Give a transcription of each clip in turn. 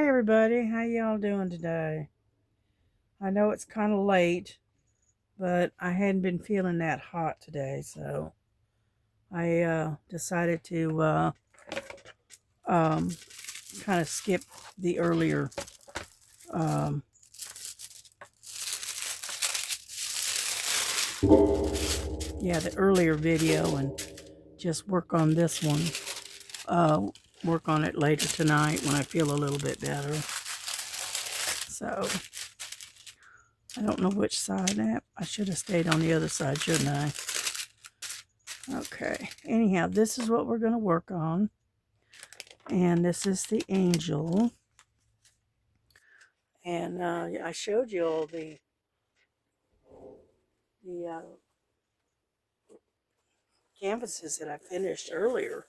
Hi everybody, how y'all doing today? I know it's kind of late, but I hadn't been feeling that hot today, so I decided to um, kind of skip the earlier, um, the earlier video and just work on this one. Uh, Work on it later tonight when I feel a little bit better. So I don't know which side. I should have stayed on the other side, shouldn't I? Okay. Anyhow, this is what we're going to work on. And this is the angel. And I showed you all the canvases that I finished earlier,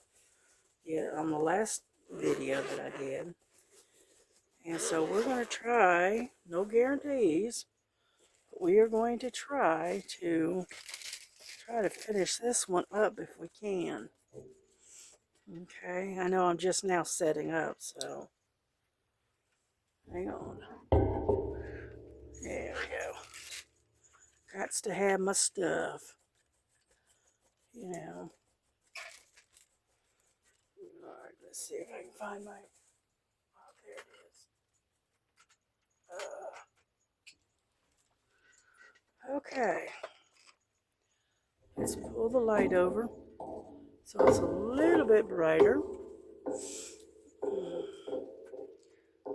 on the last video that I did. And so we're going to try, no guarantees, but we are going to try to finish this one up if we can. Okay, I know I'm just now setting up, so hang on. There we go. Gots to have my stuff, you know. All right, let's see if I can find my. Oh, there it is. Okay, let's pull the light over so it's a little bit brighter.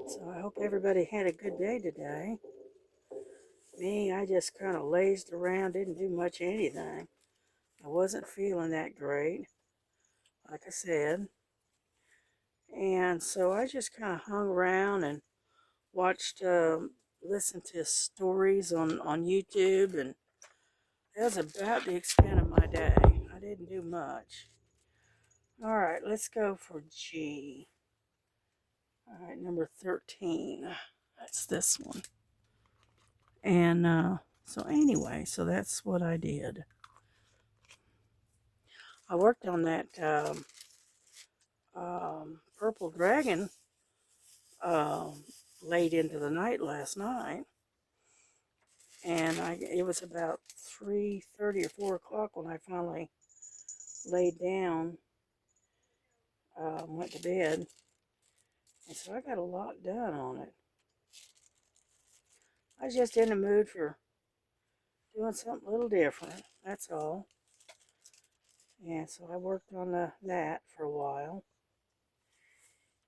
So I hope everybody had a good day today. Me, I just kind of lazed around, didn't do much anything. I wasn't feeling that great, like I said. And so I just kind of hung around and watched, listened to stories on YouTube, and that was about the extent of my day. I didn't do much. All right, let's go for G. All right, number 13. That's this one. And so anyway, so that's what I did. I worked on that Purple Dragon um, late into the night last night. And it was about 3:30 or 4 o'clock when I finally laid down, went to bed. And so I got a lot done on it. I was just in the mood for doing something a little different, that's all. And so I worked on that for a while.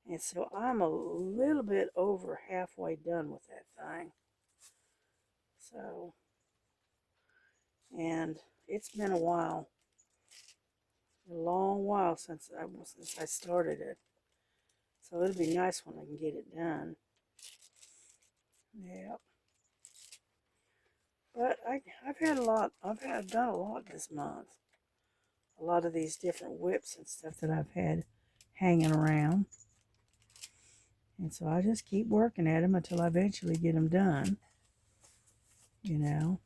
And so I'm a little bit over halfway done with that thing. So, and it's been a while, a long while since I started it. So it'll be nice when I can get it done. Yeah. But I've done a lot this month. A lot of these different whips and stuff that I've had hanging around. And so I just keep working at them until I eventually get them done, you know.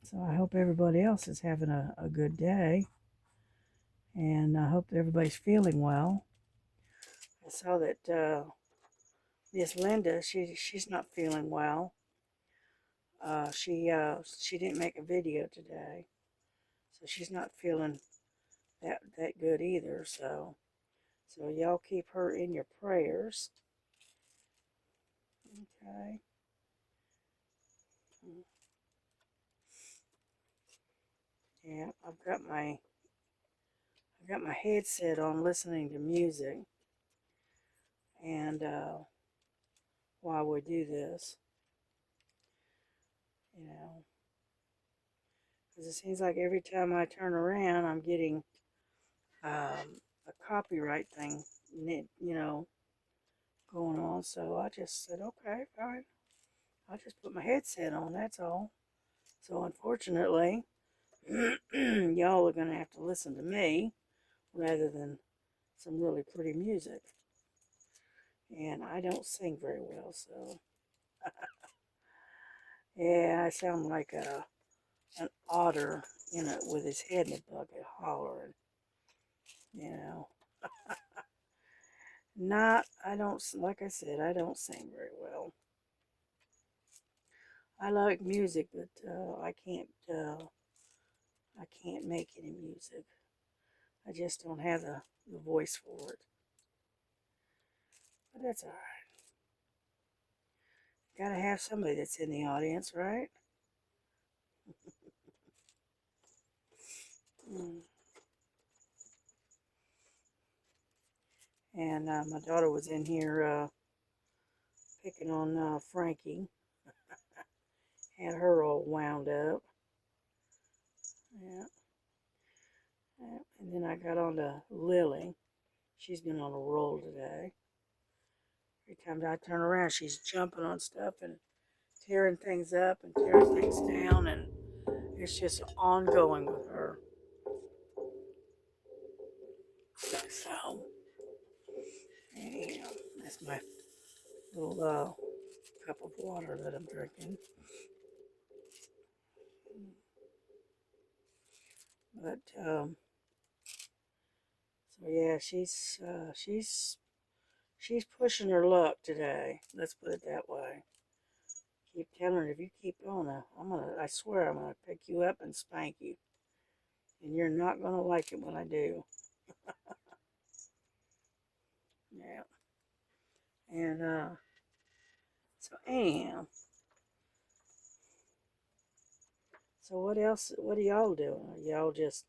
So I hope everybody else is having a good day. And I hope everybody's feeling well. I saw that Miss Linda, she's not feeling well. She didn't make a video today, so she's not feeling that good either. So y'all keep her in your prayers. Okay. Yeah, I've got my headset on listening to music, and while we do this, you know, because it seems like every time I turn around, I'm getting a copyright thing, you know, going on. So I just said, okay, fine. I'll just put my headset on. That's all. So unfortunately, y'all are gonna have to listen to me rather than some really pretty music. And I don't sing very well, so yeah, I sound like an otter, with his head in a bucket hollering, you know. Not, I don't, like I said, I don't sing very well. I like music, but I can't make any music. I just don't have the voice for it. But that's all right. Gotta have somebody that's in the audience, right? Mm. And my daughter was in here picking on Frankie, had her all wound up. Yeah, yeah. And then I got on to Lily. She's been on a roll today. Every time I turn around, she's jumping on stuff and tearing things up and tearing things down, and it's just ongoing with her. So, anyhow, that's my little cup of water that I'm drinking. But so yeah, she's pushing her luck today. Let's put it that way. Keep telling her if you keep going, I swear I'm gonna pick you up and spank you, and you're not gonna like it when I do. Yeah. And so anyhow, so what else? What are y'all doing? Are y'all just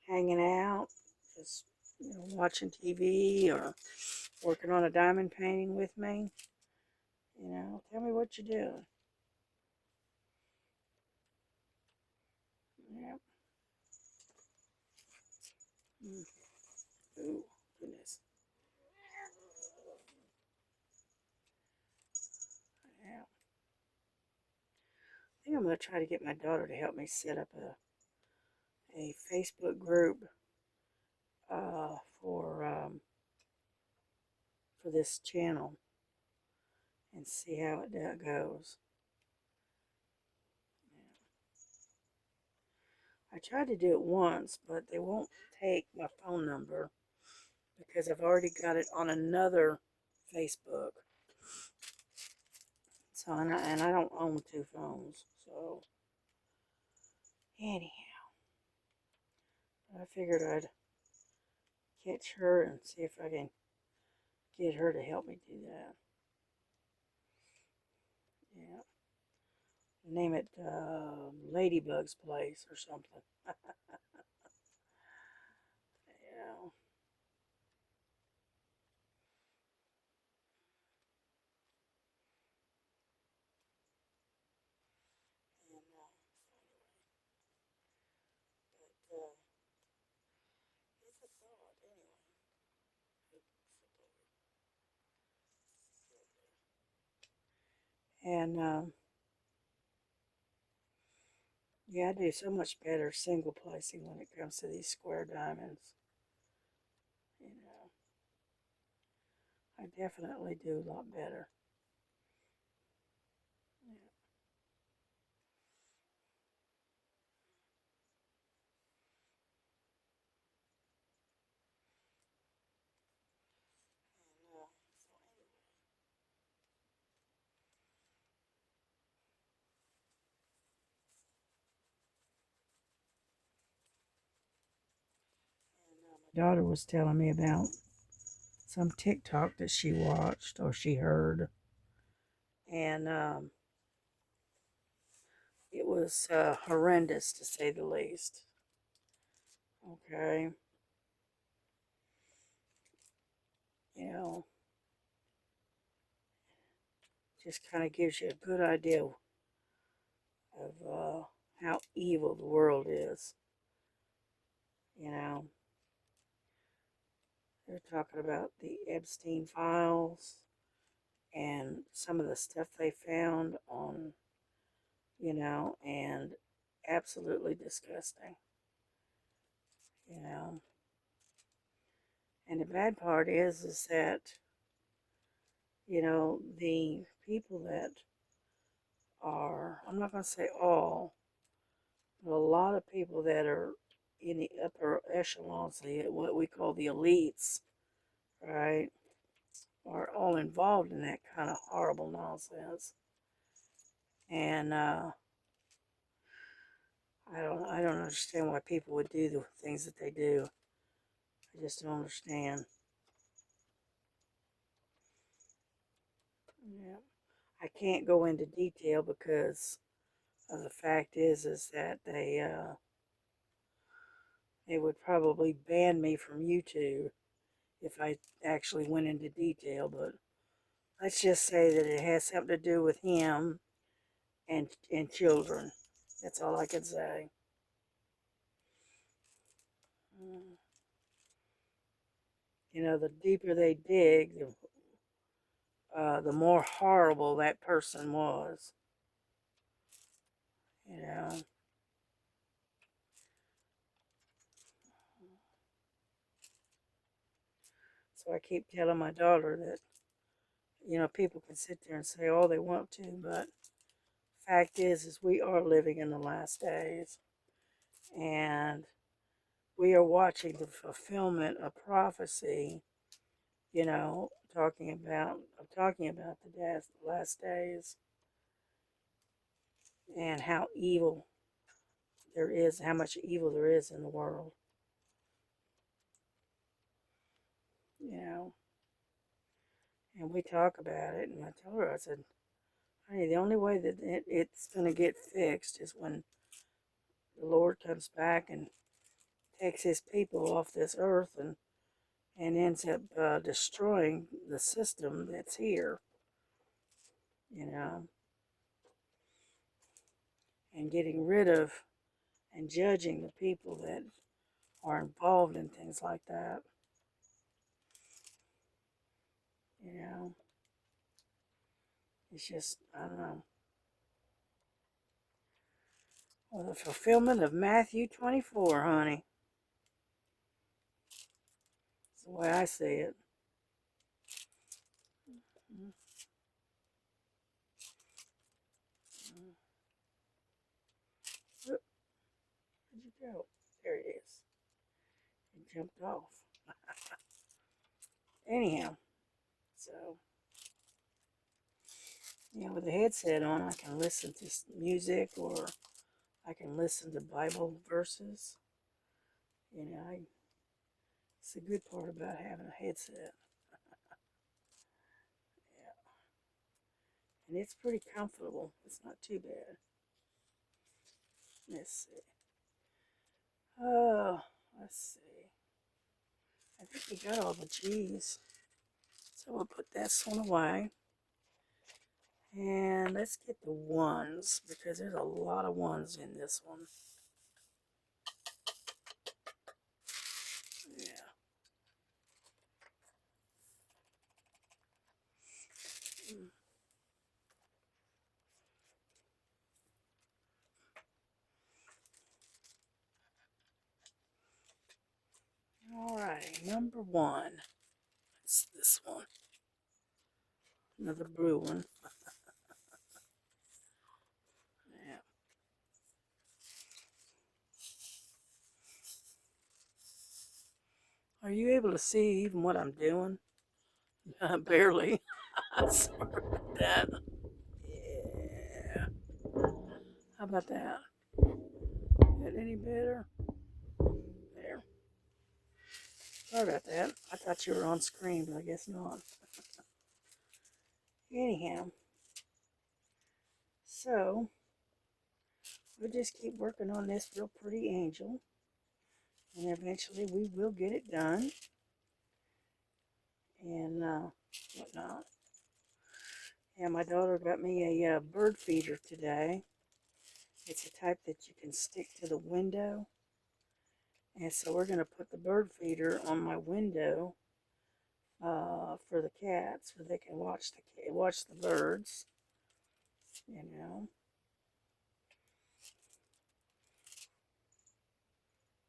hanging out, just watching TV, or working on a diamond painting with me? Tell me what you're doing. Yeah. Mm. Ooh, goodness. Yeah. I think I'm gonna try to get my daughter to help me set up a Facebook group uh, for um, for this channel and see how it goes. I tried to do it once, but they won't take my phone number because I've already got it on another Facebook. So and I don't own two phones. So anyhow, I figured I'd catch her and see if I can get her to help me do that. Yeah, name it Ladybug's Place or something. Yeah. And but it's a thought anyway. And yeah, I do so much better single placing when it comes to these square diamonds. You know, I definitely do a lot better. Yeah. And, my daughter was telling me about some TikTok that she watched or she heard, and it was horrendous to say the least. Okay, you know, just kind of gives you a good idea of how evil the world is. You know, they're talking about the Epstein files and some of the stuff they found on, and absolutely disgusting, you know. And the bad part is that, the people that are, I'm not going to say all, but a lot of people that are in the upper echelons, what we call the elites, right? are all involved in that kind of horrible nonsense. And I don't understand why people would do the things that they do. I just don't understand. Yeah. I can't go into detail because the fact is that they would probably ban me from YouTube if I actually went into detail. But let's just say that it has something to do with him and children. That's all I can say. Mm. You know, the deeper they dig, the more horrible that person was. You know, so I keep telling my daughter that people can sit there and say all they want to, but fact is we are living in the last days, and we are watching the fulfillment of prophecy. You know, talking about the last days and how evil there is, how much evil there is in the world. You know, and we talk about it, and I told her, I said, honey, the only way that it's going to get fixed is when the Lord comes back and takes his people off this earth and ends up destroying the system that's here, you know, and getting rid of and judging the people that are involved in things like that, you know. It's just, I don't know. Well, the fulfillment of Matthew 24, honey. That's the way I see it. Mm-hmm. Where'd you go? There it is. It jumped off. Anyhow, so, with the headset on, I can listen to music or I can listen to Bible verses. It's a good part about having a headset. Yeah, and it's pretty comfortable. It's not too bad. Let's see. Oh, let's see. I think we got all the G's. So we'll put this one away. And let's get the ones because there's a lot of ones in this one. Yeah. All right, number one. It's this one. Another blue one. Yeah. Are you able to see even what I'm doing? Barely. I swear at that. Yeah. How about that? That any better? There. Sorry about that. I thought you were on screen, but I guess not. Anyhow, so we'll just keep working on this real pretty angel, and eventually we will get it done and whatnot. And my daughter got me a bird feeder today. It's a type that you can stick to the window. And so we're going to put the bird feeder on my window for the cats, so they can watch the birds. You know,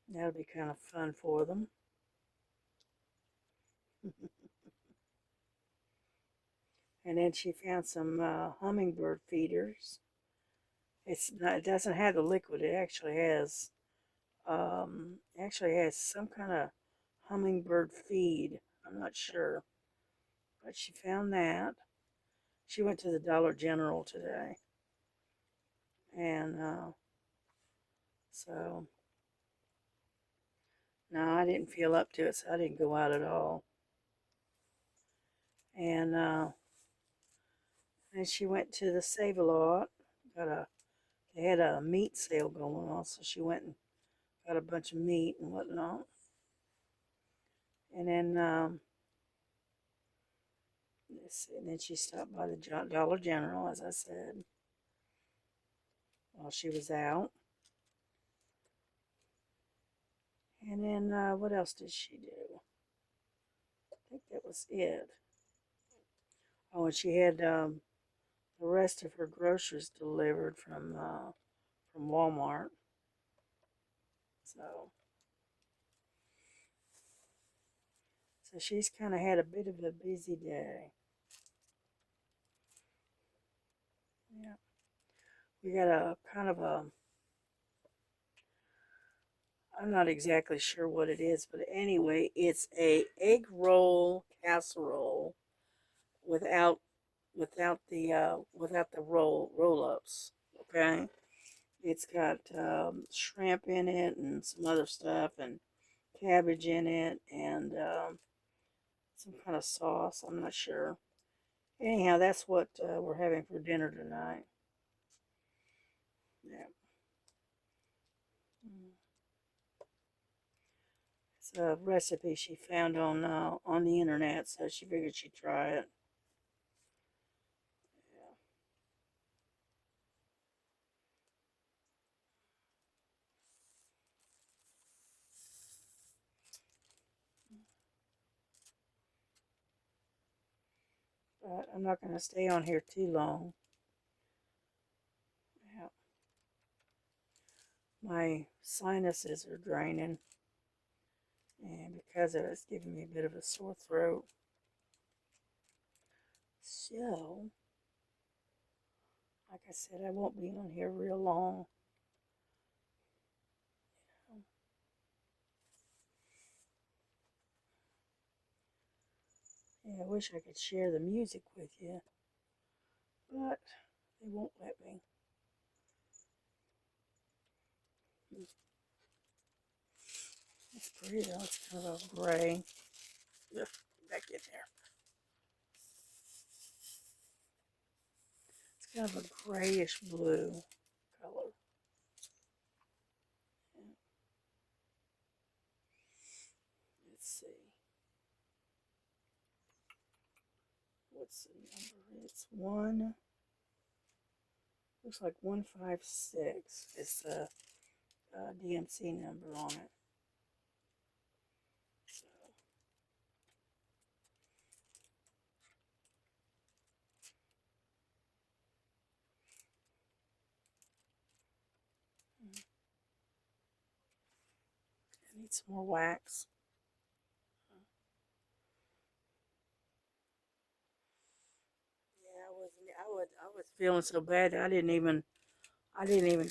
that'll be kind of fun for them. And then she found some hummingbird feeders. It doesn't have the liquid. It actually has some kind of hummingbird feed. I'm not sure, but she found that. She went to the Dollar General today, and so no, I didn't feel up to it, so I didn't go out at all. And and she went to the Save a Lot. They had a meat sale going on, so she went and got a bunch of meat and whatnot. And then let's see, and then she stopped by the Dollar General, as I said, while she was out. And then what else did she do? I think that was it. Oh, and she had the rest of her groceries delivered from Walmart. So she's kind of had a bit of a busy day. Yeah, we got a kind of a, I'm not exactly sure what it is, but anyway, it's a egg roll casserole without without the roll ups. Okay, it's got shrimp in it and some other stuff and cabbage in it and some kind of sauce. I'm not sure. Anyhow, that's what we're having for dinner tonight. Yeah. Mm. It's a recipe she found on the internet, so she figured she'd try it. Yeah. But I'm not going to stay on here too long. Yeah. My sinuses are draining, and because of it, it's giving me a bit of a sore throat. So, like I said, I won't be on here real long. Yeah, I wish I could share the music with you, but they won't let me. It's pretty though. It's kind of a gray. Ugh, back in there. It's kind of a grayish blue color. Yeah. Let's see. What's the number? It's one. Looks like 156. It's the DMC number on it. So, I need some more wax. Yeah, I was feeling so bad. I didn't even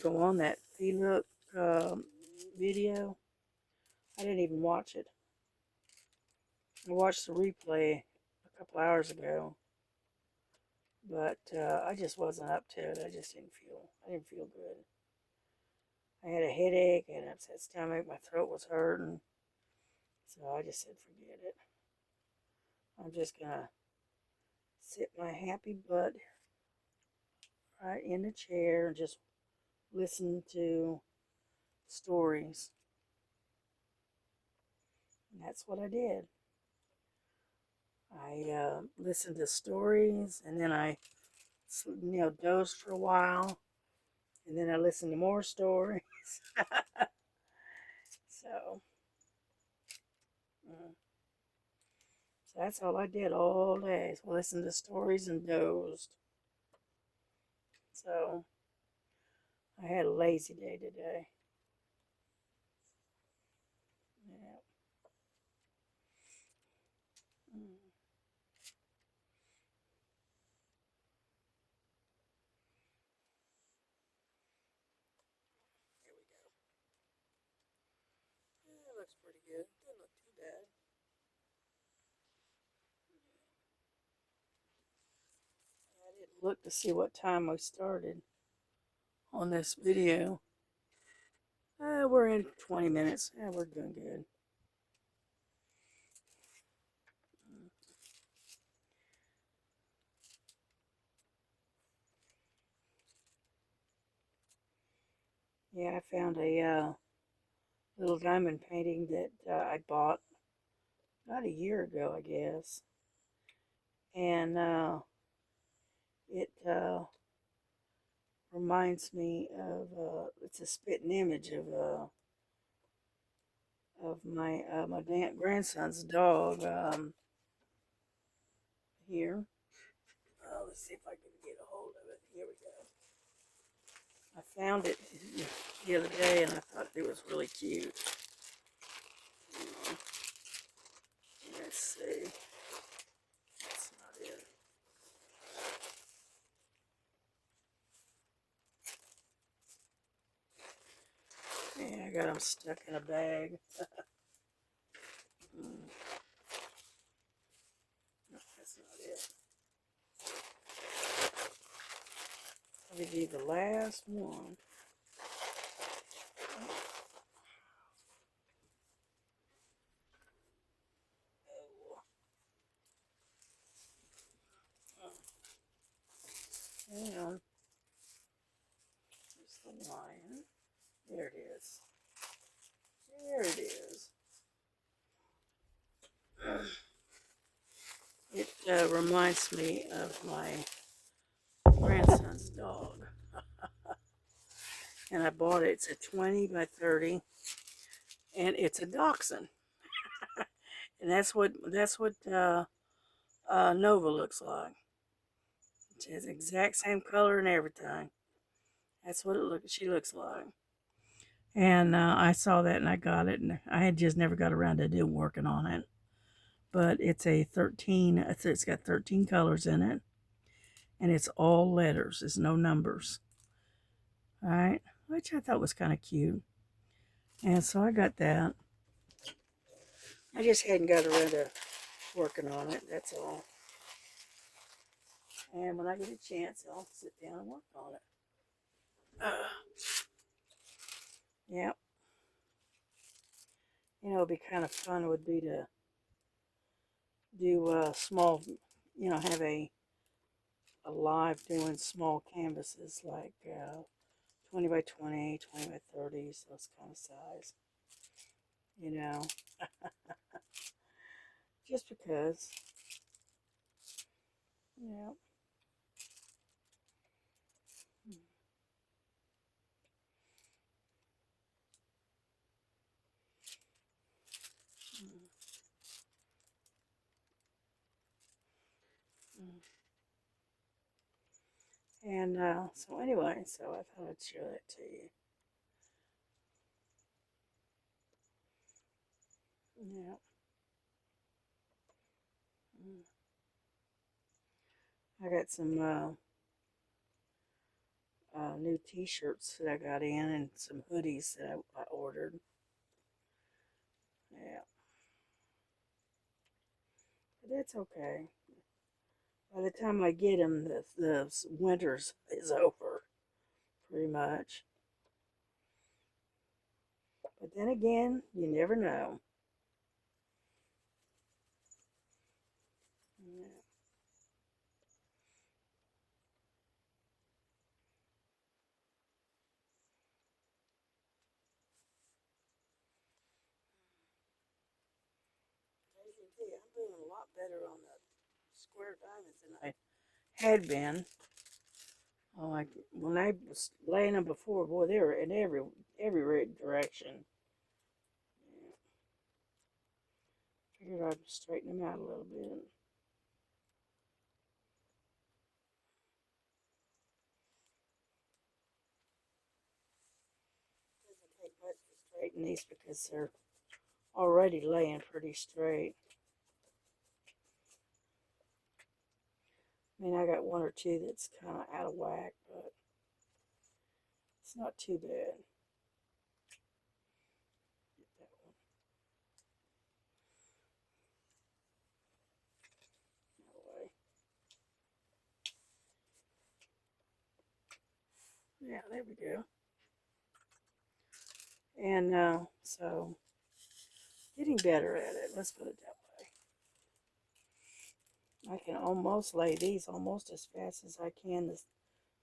go on that VLOOK video. I didn't even watch it. I watched the replay a couple hours ago, but I just wasn't up to it. I didn't feel good. I had a headache, I had an upset stomach, my throat was hurting, so I just said, forget it. I'm just gonna sit my happy butt right in the chair and just listen to stories. And that's what I did. I listened to stories, and then I, dozed for a while, and then I listened to more stories. So, mm, so that's all I did all day. So listen to stories and dozed. So I had a lazy day today. Yeah. Mm. Here we go. Yeah, it looks pretty good. Doesn't look too bad. look to see what time we started on this video. We're in 20 minutes. We're doing good. Yeah, I found a little diamond painting that I bought about a year ago, I guess. And it reminds me of, it's a spitting image of my grandson's dog here. Let's see if I can get a hold of it. Here we go. I found it the other day and I thought it was really cute. Let's see. That's not it. Yeah, I got them stuck in a bag. No, that's not it. Let me do the last one. Hang on. There's the lion. There it is. There it is. It reminds me of my grandson's dog. And I bought it. It's a 20 by 30. And it's a dachshund. And that's what Nova looks like. She has the exact same color and everything. That's what she looks like. And I saw that and I got it, and I had just never got around to working on it. But it's a 13. It's got 13 colors in it, and it's all letters. It's no numbers. All right, which I thought was kind of cute. And so I got that. I just hadn't got around to working on it. That's all. And when I get a chance, I'll sit down and work on it. Yep. You know, it'd be kind of fun would be to do small, have a live doing small canvases like 20 by 20, 20 by 30s, those kind of size. Just because. Yeah. And so anyway, so I thought I'd show that to you. Yeah. I got some new t-shirts that I got in and some hoodies that I ordered. Yeah. But that's okay. By the time I get them, the winter's is over, pretty much. But then again, you never know. Yeah. As you can see, I'm doing a lot better on the square diamonds than I had been. Like when I was laying them before, boy, they were in every direction. Yeah. Figured I'd straighten them out a little bit. Doesn't take much to straighten these because they're already laying pretty straight. I mean, I got one or two that's kind of out of whack, but it's not too bad. Get that one away. Yeah, there we go. And so getting better at it. Let's put it that way. I can almost lay these almost as fast as I can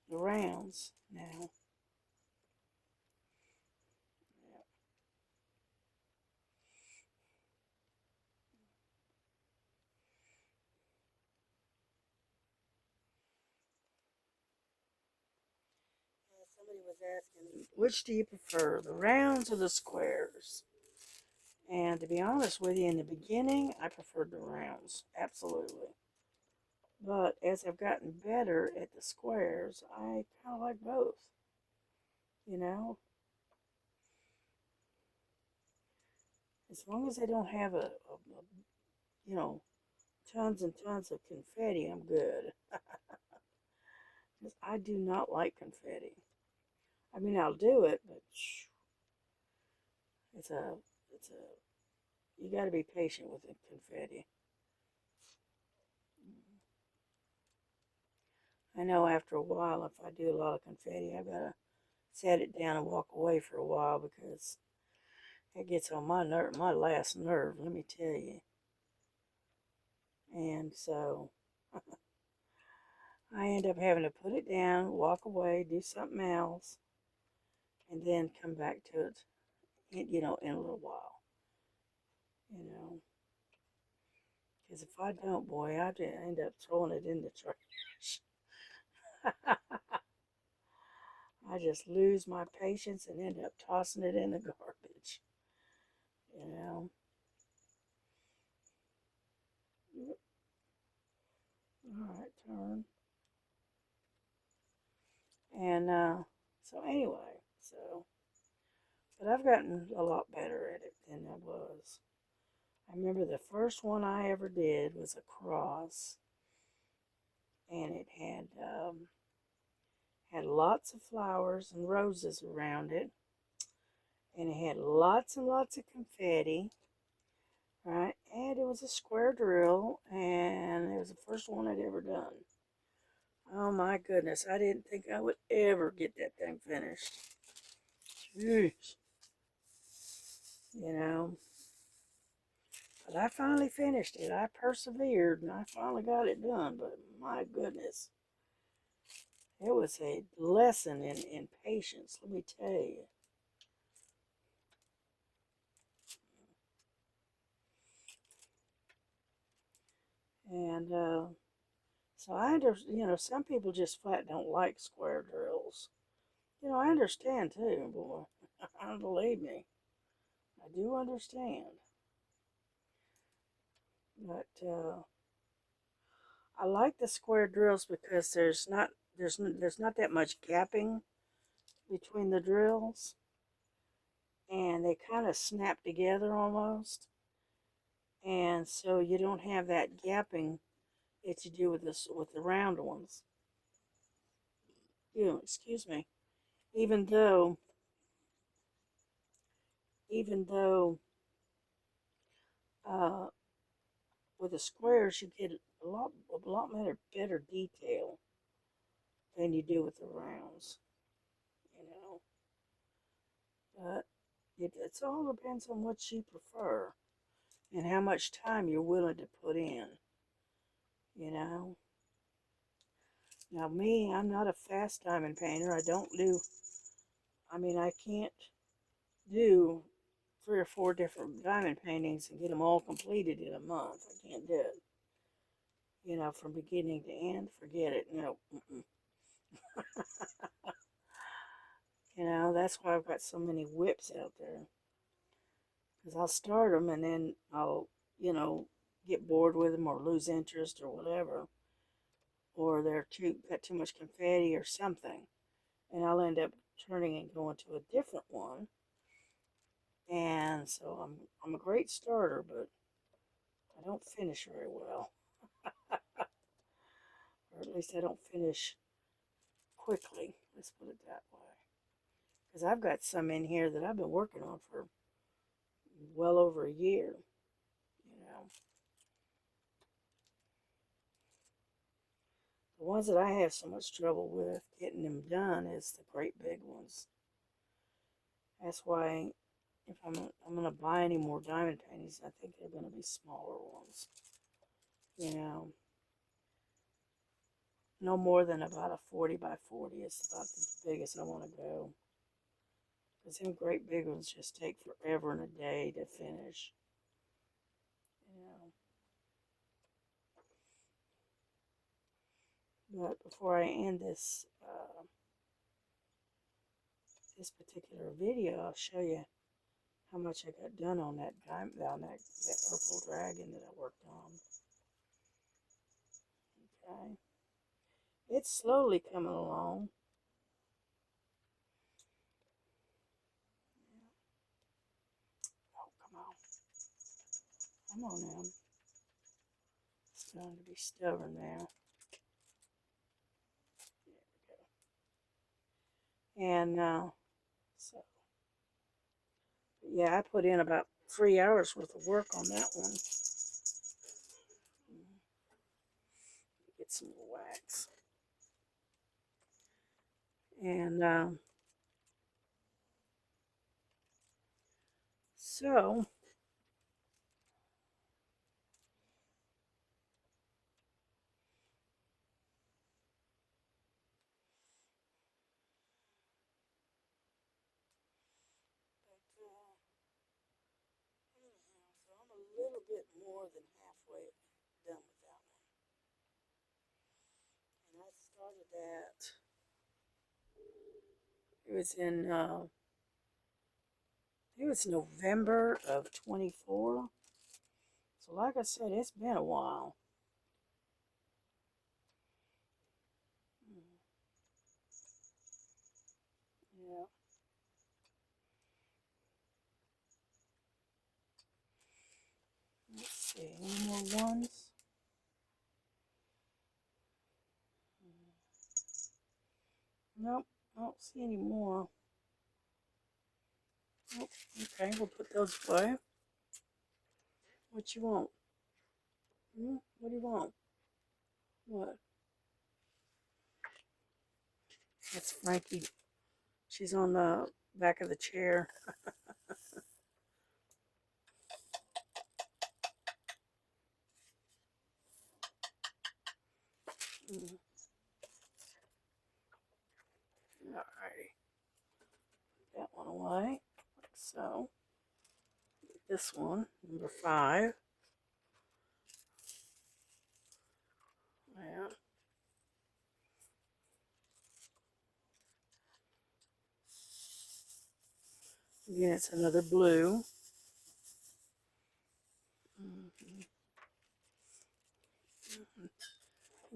the rounds now. Yeah. Somebody was asking, which do you prefer, the rounds or the squares? And to be honest with you, in the beginning, I preferred the rounds, absolutely. But as I've gotten better at the squares, I kind of like both. You know, as long as they don't have you know, tons and tons of confetti, I'm good. Because I do not like confetti. I mean, I'll do it, but it's a, it's a, you got to be patient with the confetti. I know after a while, if I do a lot of confetti, I've got to set it down and walk away for a while because it gets on my nerve, my last nerve, let me tell you. And so I end up having to put it down, walk away, do something else, and then come back to it, in a little while, you know. Because if I don't, boy, I end up throwing it in the trash. I just lose my patience and end up tossing it in the garbage, you know. All right, turn. And so anyway, but I've gotten a lot better at it than I was. I remember the first one I ever did was a cross, and it had lots of flowers and roses around it, and it had lots and lots of confetti, right? And it was a square drill, and it was the first one I'd ever done. Oh my goodness, I didn't think I would ever get that thing finished. Jeez, you know. But I finally finished it. I persevered and I finally got it done. But my goodness, it was a lesson in patience, let me tell you. And so some people just flat don't like square drills. I understand too, boy. Believe me, I do understand. But I like the square drills because there's not that much gapping between the drills, and they kind of snap together almost, and so you don't have that gapping that you do with the round ones. Excuse me. Even though even though uh, with the squares you get a lot better detail than you do with the rounds, you know. But it's all depends on what you prefer and how much time you're willing to put in, you know. Now me, I'm not a fast diamond painter. I can't do 3 or 4 different diamond paintings and get them all completed in a month. I can't do it. From beginning to end, forget it. No. Mm-mm. That's why I've got so many whips out there. Because I'll start them and then I'll, get bored with them or lose interest or whatever. Or got too much confetti or something. And I'll end up turning and going to a different one. And so I'm a great starter, but I don't finish very well. Or at least I don't finish quickly. Let's put it that way. Because I've got some in here that I've been working on for well over a year, you know. The ones that I have so much trouble with getting them done is the great big ones. That's why if I'm gonna buy any more diamond paintings, I think they're gonna be smaller ones. You know, no more than about a 40 by 40 is about the biggest I want to go. Because them great big ones just take forever and a day to finish. You know. But before I end this particular video, I'll show you how much I got done on that that purple dragon that I worked on. Okay. It's slowly coming along. Oh, come on. Come on now. It's starting to be stubborn now. There we go. And so, yeah, I put in about 3 hours worth of work on that one. Get some more wax. And so, so I'm a little bit more than halfway done with that one. And I started that. It was in it was November of 24. So like I said, it's been a while. Yeah. Let's see, any more ones? Nope, I don't see any more. Nope. Okay, we'll put those away. What you want? What do you want? What? That's Frankie. She's on the back of the chair. Alrighty. Put that one away. Like so. This one, number 5. Yeah. Again, it's another blue.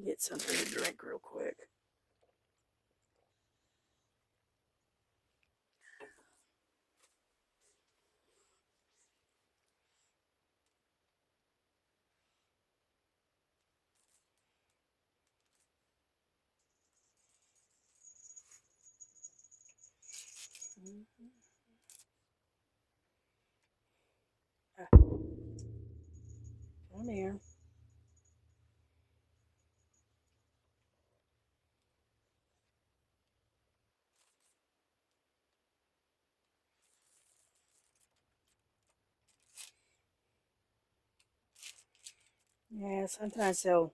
Get something to drink real quick. Come here. Yeah, sometimes they'll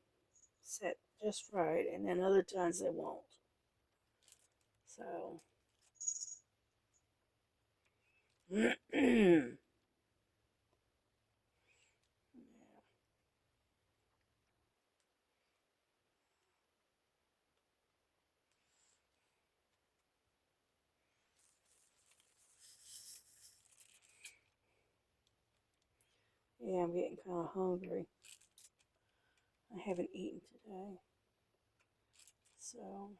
set just right, and then other times they won't. So, yeah, I'm getting kind of hungry. I haven't eaten today, so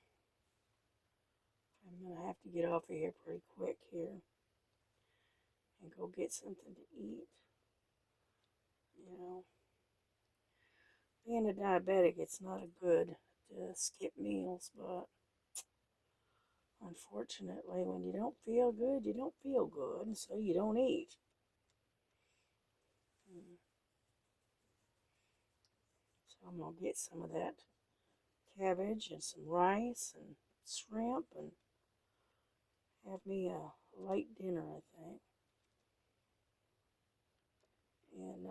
I'm gonna have to get off of here pretty quick here and go get something to eat. You know, being a diabetic, it's not a good to skip meals, but unfortunately, when you don't feel good, you don't feel good, so you don't eat. So I'm gonna get some of that cabbage and some rice and shrimp and have me a light dinner, I think. And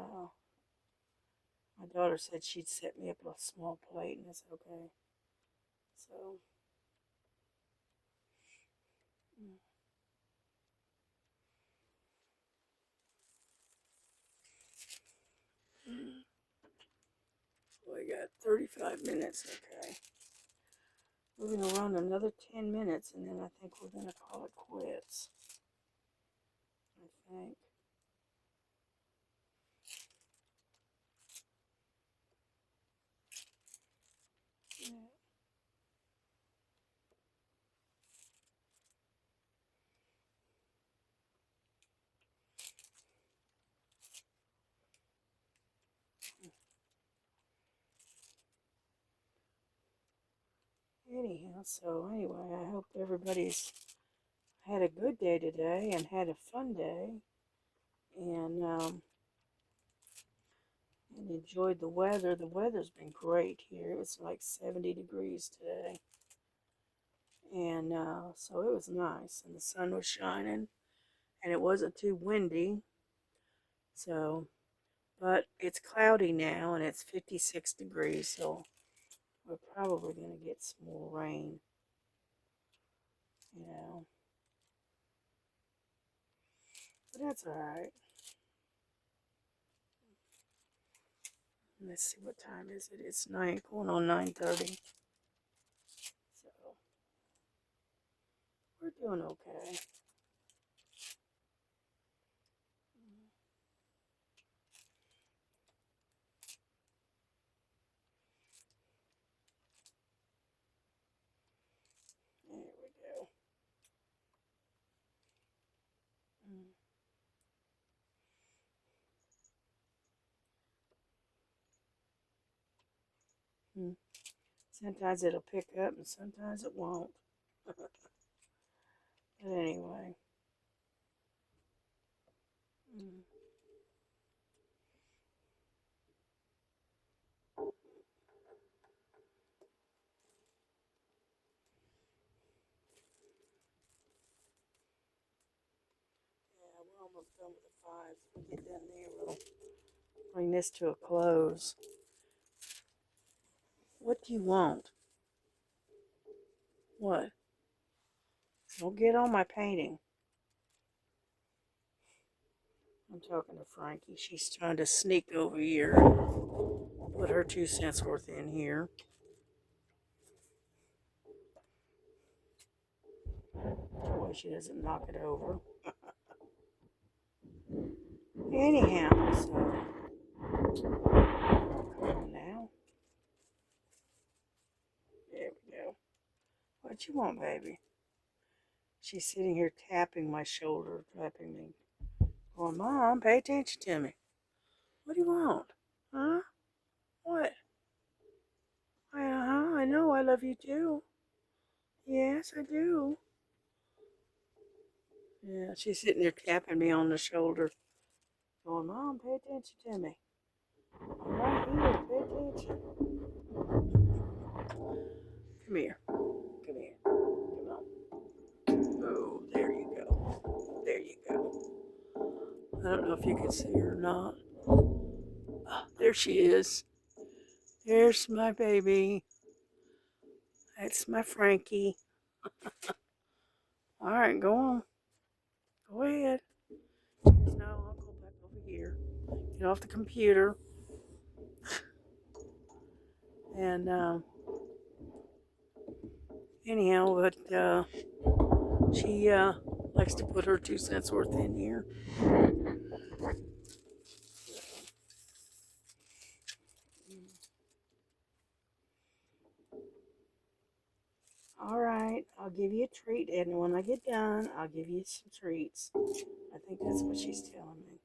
my daughter said she'd set me up a small plate, and that's okay. So, so I got 35 minutes, okay. We're going to run another 10 minutes, and then I think we're going to call it quits. I think. Yeah. Anyhow, so anyway, I hope everybody's had a good day today and had a fun day and enjoyed the weather. The weather's been great here. It was like 70 degrees today. And so it was nice, and the sun was shining, and it wasn't too windy. So, but it's cloudy now, and it's 56 degrees, so we're probably going to get some more rain, you know. But that's all right. Let's see, what time is it? It's 9, going on 9:30. So we're doing okay. There we go. Mm-hmm. Sometimes it'll pick up and sometimes it won't. But anyway. Mm. Yeah, we're almost done with the fives. We'll get done there. We'll bring this to a close. What do you want? What? Don't get on my painting. I'm talking to Frankie. She's trying to sneak over here and put her 2 cents worth in here. Boy, she doesn't knock it over. Anyhow, so come on now. There we go. What you want, baby? She's sitting here tapping my shoulder, tapping me. Well, Mom, pay attention to me. What do you want? Huh? What? I know I love you too. Yes, I do. Yeah, she's sitting there tapping me on the shoulder. Going, Mom, pay attention to me. I'm right here, pay attention. Come here. Come here. Come on. Oh, there you go. There you go. I don't know if you can see her or not. Oh, there she is. There's my baby. That's my Frankie. All right, go on. Go ahead. She goes, no, I'll go back over here. Get off the computer. And anyhow, but she likes to put her 2 cents worth in here. All right, I'll give you a treat, and when I get done, I'll give you some treats. I think that's what she's telling me.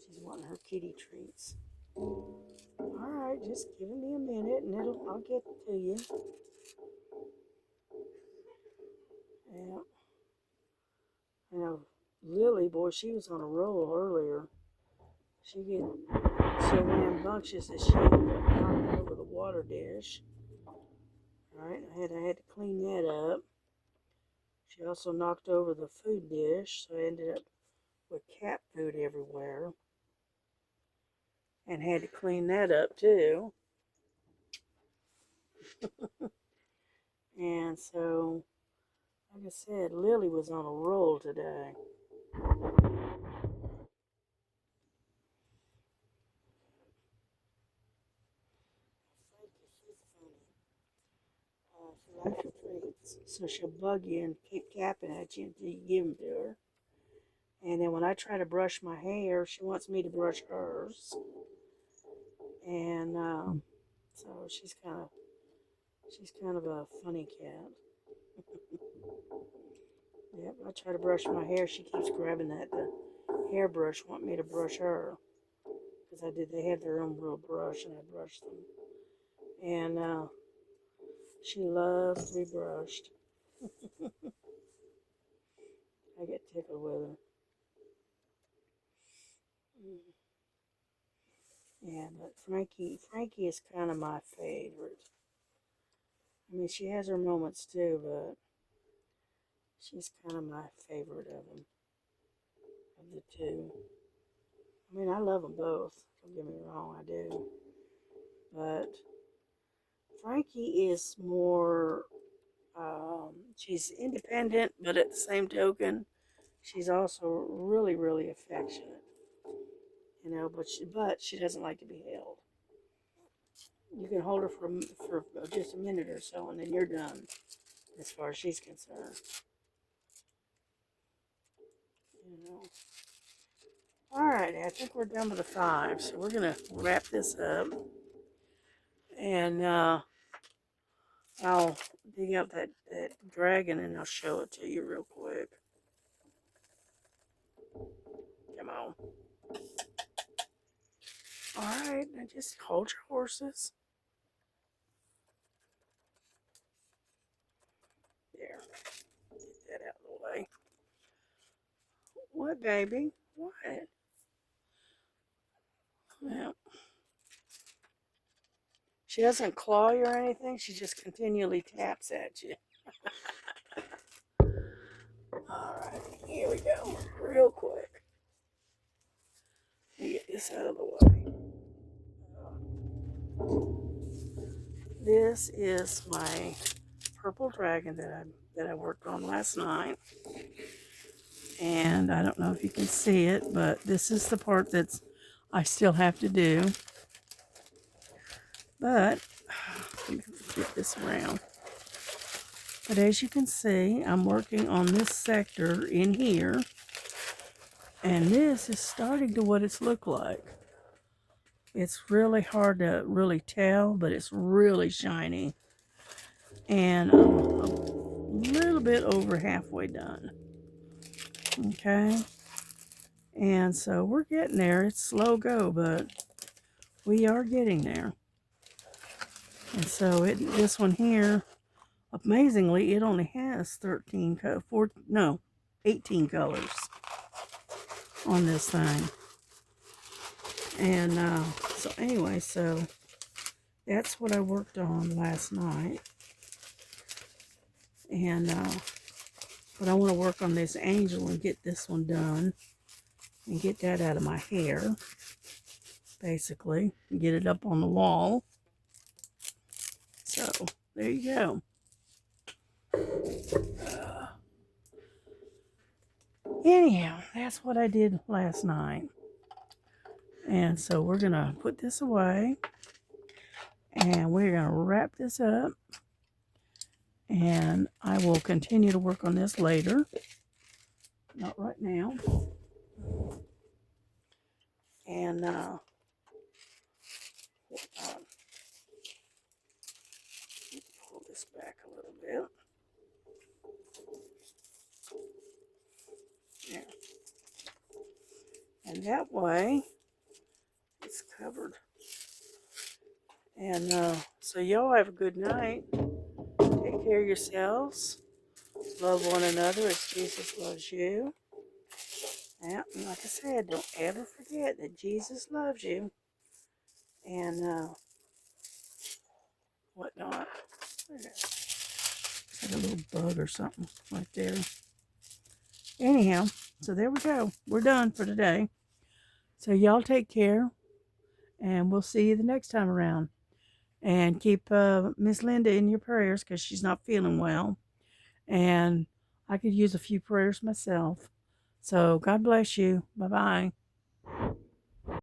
She's wanting her kitty treats. All right, just give me a minute, and I'll get to you. Yeah. I know Lily, boy, she was on a roll earlier. She get so rambunctious that she ended up knocking over the water dish. Alright, I had to clean that up. She also knocked over the food dish, so I ended up with cat food everywhere. And had to clean that up too. And so, like I said, Lily was on a roll today. She likes your treats, so she'll bug you and keep tapping at you until you give them to her. And then when I try to brush my hair, she wants me to brush hers. And so she's kind of a funny cat. Yep, I try to brush my hair. She keeps grabbing the hairbrush, want me to brush her. Because they had their own little brush, and I brushed them. And she loves to be brushed. I get tickled with her. Yeah, but Frankie is kind of my favorite. I mean, she has her moments too, but she's kind of my favorite of them, of the two. I mean, I love them both. Don't get me wrong, I do. But Frankie is more, she's independent, but at the same token, she's also really, really affectionate. You know, but she doesn't like to be held. You can hold her for just a minute or so, and then you're done, as far as she's concerned. You know. All right, I think we're done with the 5, so we're gonna wrap this up, and I'll dig up that dragon and I'll show it to you real quick. Come on. All right, now just hold your horses. There. Get that out of the way. What, baby? What? Well, she doesn't claw you or anything. She just continually taps at you. All right, here we go. Real quick. Let me get this out of the way. This is my purple dragon that I worked on last night. And I don't know if you can see it, but this is the part that's I still have to do. But let me flip this around. But as you can see, I'm working on this sector in here. And this is starting to what it's looked like. It's really hard to really tell, but it's really shiny. And I'm a little bit over halfway done. Okay. And so we're getting there. It's slow go, but we are getting there. And so this one here, amazingly, it only has 18 colors on this thing. And so anyway, so that's what I worked on last night. And but I want to work on this angel and get this one done and get that out of my hair, basically, and get it up on the wall. So there you go. Anyhow, that's what I did last night. And so we're going to put this away. And we're going to wrap this up. And I will continue to work on this later. Not right now. And pull this back a little bit. There. And that way, it's covered. And so y'all have a good night. Take care of yourselves. Love one another as Jesus loves you. And like I said, don't ever forget that Jesus loves you. And whatnot. Got a little bug or something right there. Anyhow, so there we go. We're done for today. So y'all take care, and we'll see you the next time around. And keep Miss Linda in your prayers because she's not feeling well. And I could use a few prayers myself. So God bless you. Bye bye.